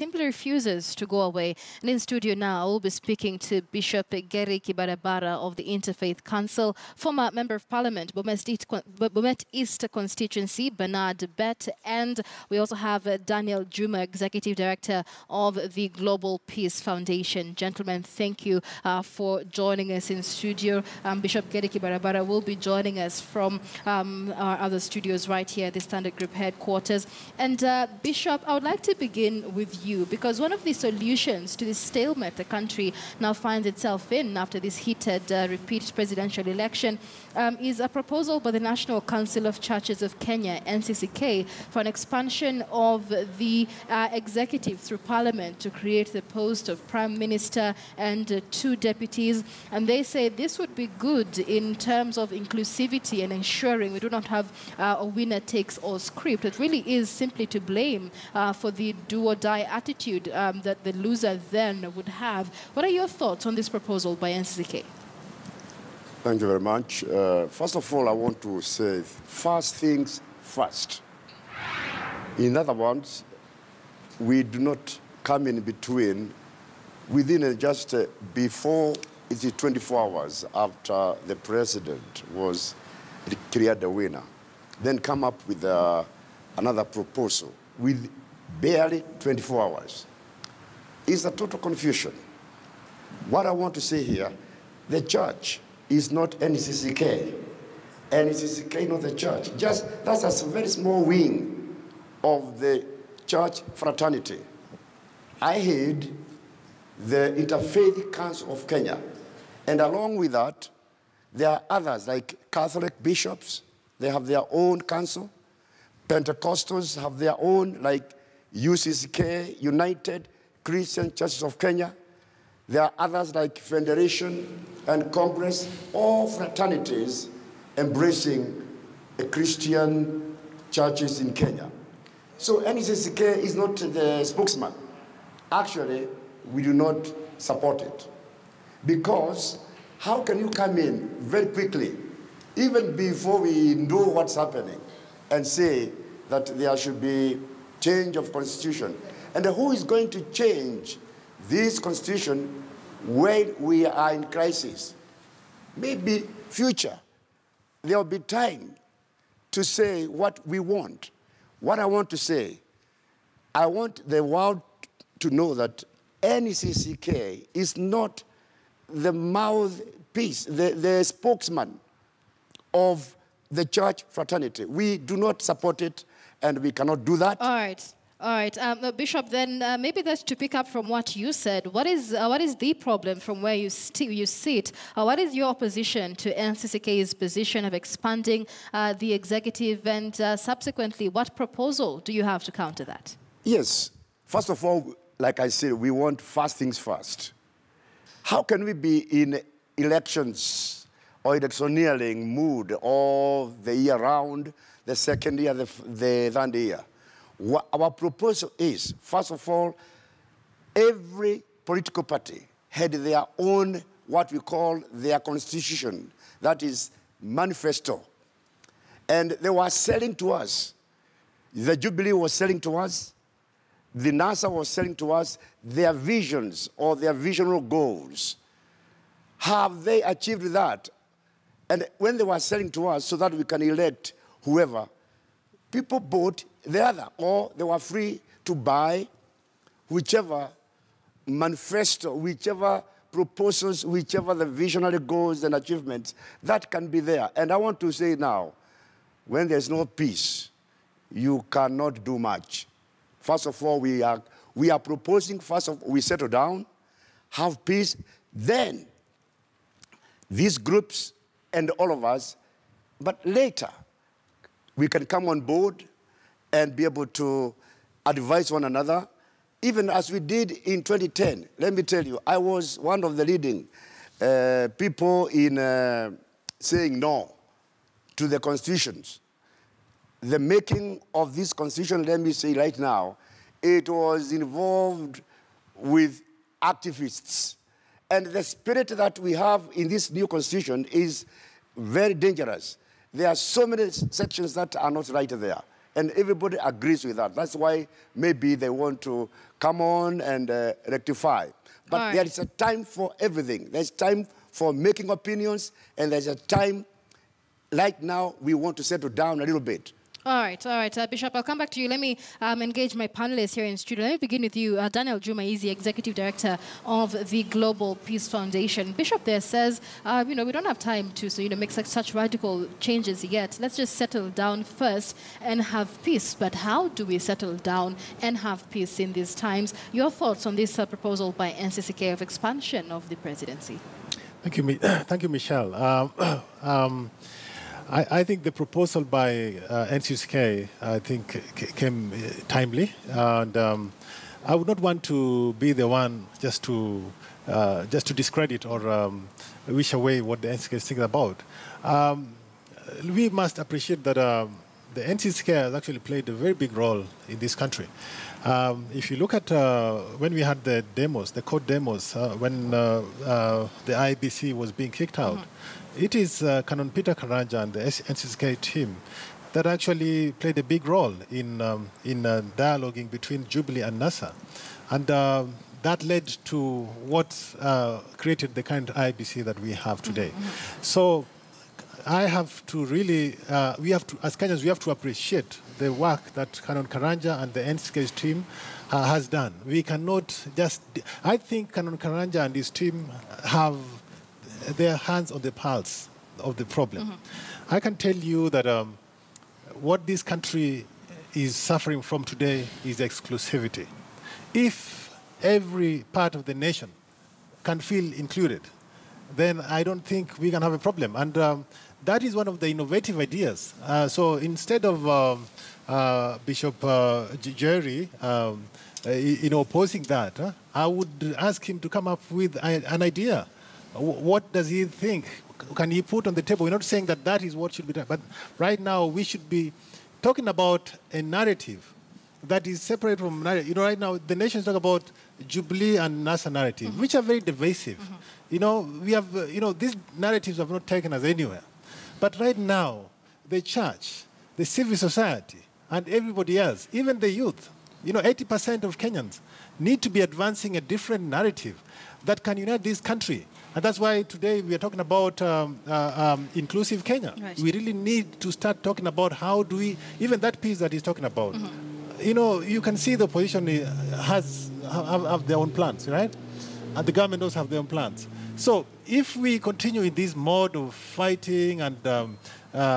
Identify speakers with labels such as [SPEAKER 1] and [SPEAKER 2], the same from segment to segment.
[SPEAKER 1] simply refuses to go away. And in studio now, we'll be speaking to Bishop Gary Kibarabara of the Interfaith Council, former Member of Parliament, Bomet East Constituency, Bernard Bett, and we also have Daniel Juma, Executive Director of the Global Peace Foundation. Gentlemen, thank you for joining us in studio. Bishop Gary Kibarabara will be joining us from our other studios right here at the Standard Group headquarters. And Bishop, I would like to begin with you, because one of the solutions to this stalemate the country now finds itself in after this heated repeat presidential election is a proposal by the National Council of Churches of Kenya, NCCK, for an expansion of the executive through Parliament to create the post of Prime Minister and 2 deputies. And they say this would be good in terms of inclusivity and ensuring we do not have a winner-takes-all script. It really is simply to blame for the do-or-die attitude that the loser then would have. What are your thoughts on this proposal by NCCK?
[SPEAKER 2] Thank you very much. First of all, I want to say first things first. In other words, we do not come in between within just before it's 24 hours after the president was declared the winner, then come up with another proposal with barely 24 hours. It's a total confusion. What I want to say here, the church is not NCCK. NCCK, not the church. That's a very small wing of the church fraternity. I head the Interfaith Council of Kenya. And along with that, there are others like Catholic bishops. They have their own council. Pentecostals have their own, like UCCK, United Christian Churches of Kenya. There are others like Federation and Congress, all fraternities embracing Christian churches in Kenya. So NCCK is not the spokesman. Actually, we do not support it. Because how can you come in very quickly, even before we know what's happening, and say that there should be change of constitution? And who is going to change this constitution when we are in crisis? Maybe future, there will be time to say what we want. What I want to say, I want the world to know that NCCK is not the mouthpiece, the spokesman of the church fraternity. We do not support it, and we cannot do that.
[SPEAKER 1] All right. All right, Bishop, then maybe that's to pick up from what you said. What is the problem from where you sit? What is your opposition to NCCK's position of expanding the executive, and subsequently, what proposal do you have to counter that?
[SPEAKER 2] Yes. First of all, like I said, we want first things first. How can we be in elections or electioneering mood all the year round, the second year, the third year? What our proposal is, first of all, every political party had their own, what we call their constitution, that is manifesto. And they were selling to us. The Jubilee was selling to us. The NASA was selling to us their visions or their visionary goals. Have they achieved that? And when they were selling to us so that we can elect whoever, people bought the other, or they were free to buy whichever manifesto, whichever proposals, whichever the visionary goals and achievements, that can be there. And I want to say now, when there's no peace, you cannot do much. First of all, we are proposing, first of all, we settle down, have peace, then these groups and all of us, but later, we can come on board and be able to advise one another, even as we did in 2010. Let me tell you, I was one of the leading people in saying no to the constitutions. The making of this constitution, let me say right now, it was involved with activists. And the spirit that we have in this new constitution is very dangerous. There are so many sections that are not right there. And everybody agrees with that. That's why maybe they want to come on and rectify. But
[SPEAKER 1] All right.
[SPEAKER 2] there is a time for everything. There's time for making opinions, and there's a time, like now, we want to settle down a little bit.
[SPEAKER 1] All right. Bishop, I'll come back to you. Let me engage my panelists here in studio. Let me begin with you. Daniel Juma is the Executive Director of the Global Peace Foundation. Bishop there says, we don't have time to make such radical changes yet. Let's just settle down first and have peace. But how do we settle down and have peace in these times? Your thoughts on this proposal by NCCK of expansion of the presidency?
[SPEAKER 3] Thank you, Michelle. I think the proposal by NCCK, I think, came timely, and I would not want to be the one just to discredit or wish away what the NCCK is thinking about. We must appreciate that the NCCK has actually played a very big role in this country. If you look at when we had the demos, the court demos, when the IBC was being kicked out, it is Canon Peter Karanja and the NCCK team that actually played a big role in dialoguing between Jubilee and NASA. And that led to what created the kind of IBC that we have today. So I have to really, we have to, as Kenyans, we have to appreciate the work that Canon Karanja and the NCCK team has done. We cannot just, I think Canon Karanja and his team have their hands on the pulse of the problem. I can tell you that what this country is suffering from today is exclusivity. If every part of the nation can feel included, then I don't think we can have a problem. And that is one of the innovative ideas. So instead of Bishop Jerry opposing that, I would ask him to come up with an idea. What does he think? Can he put on the table? We're not saying that that is what should be done, but right now we should be talking about a narrative that is separate from narrative. Right now the nations talk about Jubilee and NASA narrative, which are very divisive. We have, these narratives have not taken us anywhere. But right now, the church, the civil society, and everybody else, even the youth, 80% of Kenyans need to be advancing a different narrative that can unite this country. And that's why today we are talking about inclusive Kenya. Right. We really need to start talking about how do we, even that piece that he's talking about, you can see the opposition have their own plans, right? And the government also have their own plans. So if we continue in this mode of fighting and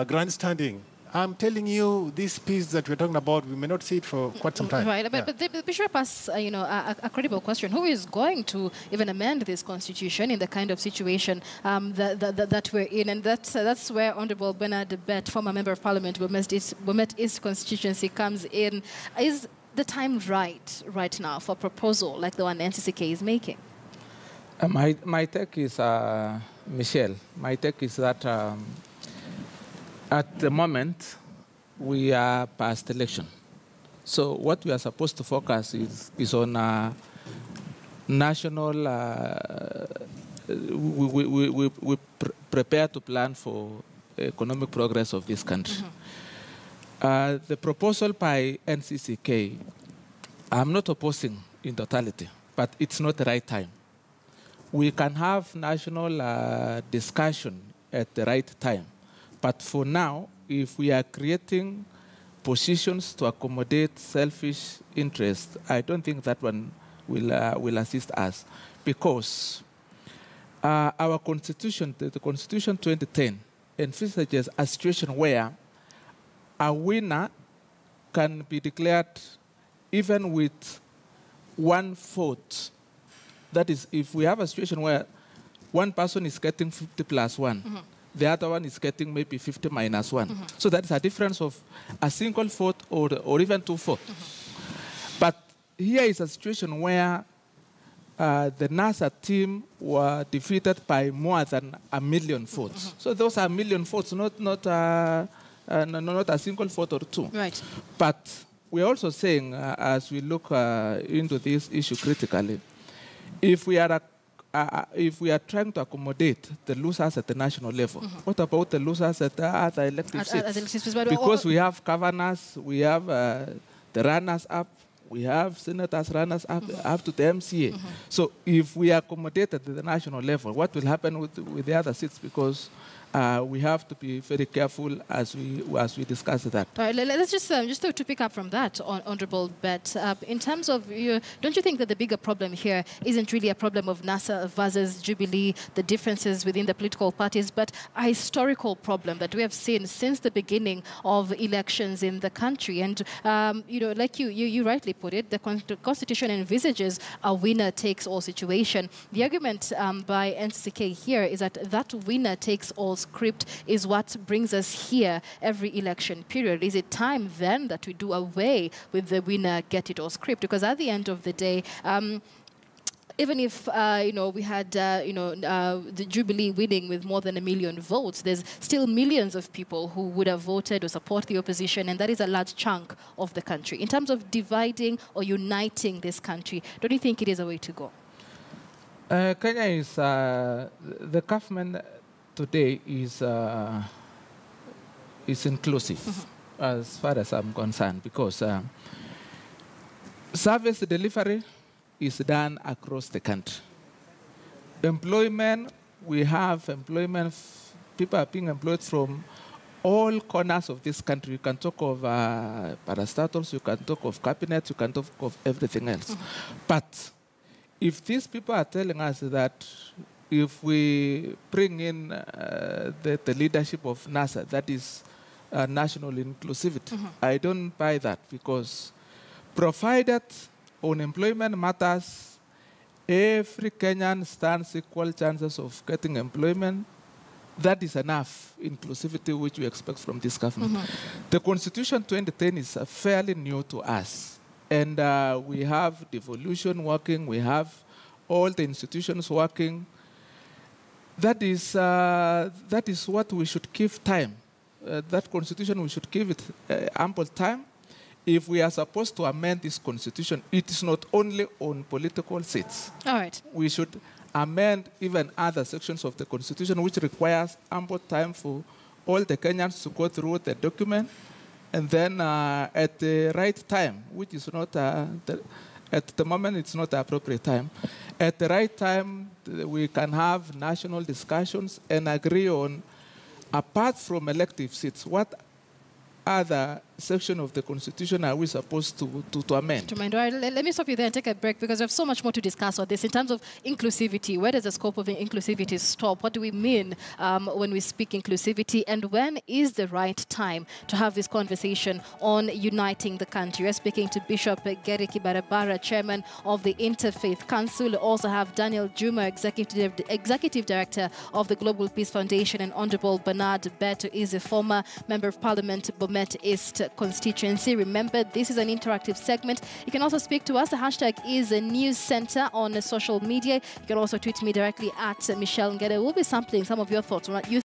[SPEAKER 3] grandstanding, I'm telling you, this piece that we're talking about, we may not see it for quite some time.
[SPEAKER 1] Right, but the Bishop asks, a credible question. Who is going to even amend this constitution in the kind of situation that we're in? And that's where Honorable Bernard Bett, former Member of Parliament, Bomet East constituency, comes in. Is the time right now for a proposal like the one NCCK is making?
[SPEAKER 4] My take is, Michelle, my take is that at the moment, we are past election. So what we are supposed to focus is on national, we prepare to plan for economic progress of this country. The proposal by NCCK, I'm not opposing in totality, but it's not the right time. We can have national discussion at the right time. But for now, if we are creating positions to accommodate selfish interests, I don't think that one will assist us. Because our Constitution, the Constitution 2010, envisages a situation where a winner can be declared even with 1/4. That is, if we have a situation where one person is getting 50 plus 1, the other one is getting maybe 50 minus 1. So that is a difference of a single vote or even 2/4. But here is a situation where the NASA team were defeated by more than 1 million votes. So those are 1 million votes, not a single vote or two.
[SPEAKER 1] Right.
[SPEAKER 4] But we're also saying, as we look into this issue critically, if we are trying to accommodate the losers at the national level, what about the losers at the other elective seats? Because we have governors, we have the runners-up, We have senators, runners up to the MCA. So if we accommodate at the national level, what will happen with the other seats? Because we have to be very careful as we discuss that.
[SPEAKER 1] All right, let's just to pick up from that, Honorable Bet. In terms of, don't you think that the bigger problem here isn't really a problem of NASA versus Jubilee, the differences within the political parties, but a historical problem that we have seen since the beginning of elections in the country? And like you rightly put it, the Constitution envisages a winner-takes-all situation. The argument by NCCK here is that winner-takes-all script is what brings us here every election period. Is it time then that we do away with the winner-get-it-all script? Because at the end of the day, even if we had the Jubilee winning with more than 1 million votes, there's still millions of people who would have voted or support the opposition, and that is a large chunk of the country. In terms of dividing or uniting this country, don't you think it is a way to go?
[SPEAKER 4] Kenya is the government today is inclusive, as far as I'm concerned, because service delivery is done across the country. Employment, we have employment, people are being employed from all corners of this country. You can talk of parastatals, you can talk of cabinet, you can talk of everything else. But if these people are telling us that if we bring in the leadership of NASA, that is national inclusivity, I don't buy that, because provided unemployment matters, every Kenyan stands equal chances of getting employment, that is enough inclusivity which we expect from this government. The Constitution 2010 is fairly new to us. And we have devolution working, we have all the institutions working. That is what we should give time. That constitution, we should give it ample time. If we are supposed to amend this constitution, it is not only on political seats.
[SPEAKER 1] All right.
[SPEAKER 4] We should amend even other sections of the constitution, which requires ample time for all the Kenyans to go through the document, and then at the right time, which is not at the moment, it's not the appropriate time. At the right time, we can have national discussions and agree on, apart from elective seats, what other section of the Constitution are we supposed to amend?
[SPEAKER 1] To amend. All right, let me stop you there and take a break, because we have so much more to discuss on this. In terms of inclusivity, where does the scope of inclusivity stop? What do we mean when we speak inclusivity? And when is the right time to have this conversation on uniting the country? We're speaking to Bishop Gary Kibarabara, Chairman of the Interfaith Council. We also have Daniel Juma, Executive Director of the Global Peace Foundation, and Honorable Bernard Bet, who is a former Member of Parliament, Bomet East constituency. Remember, this is an interactive segment. You can also speak to us. The hashtag is News Center on social media. You can also tweet me directly at Michelle Ngede. We'll be sampling some of your thoughts on what you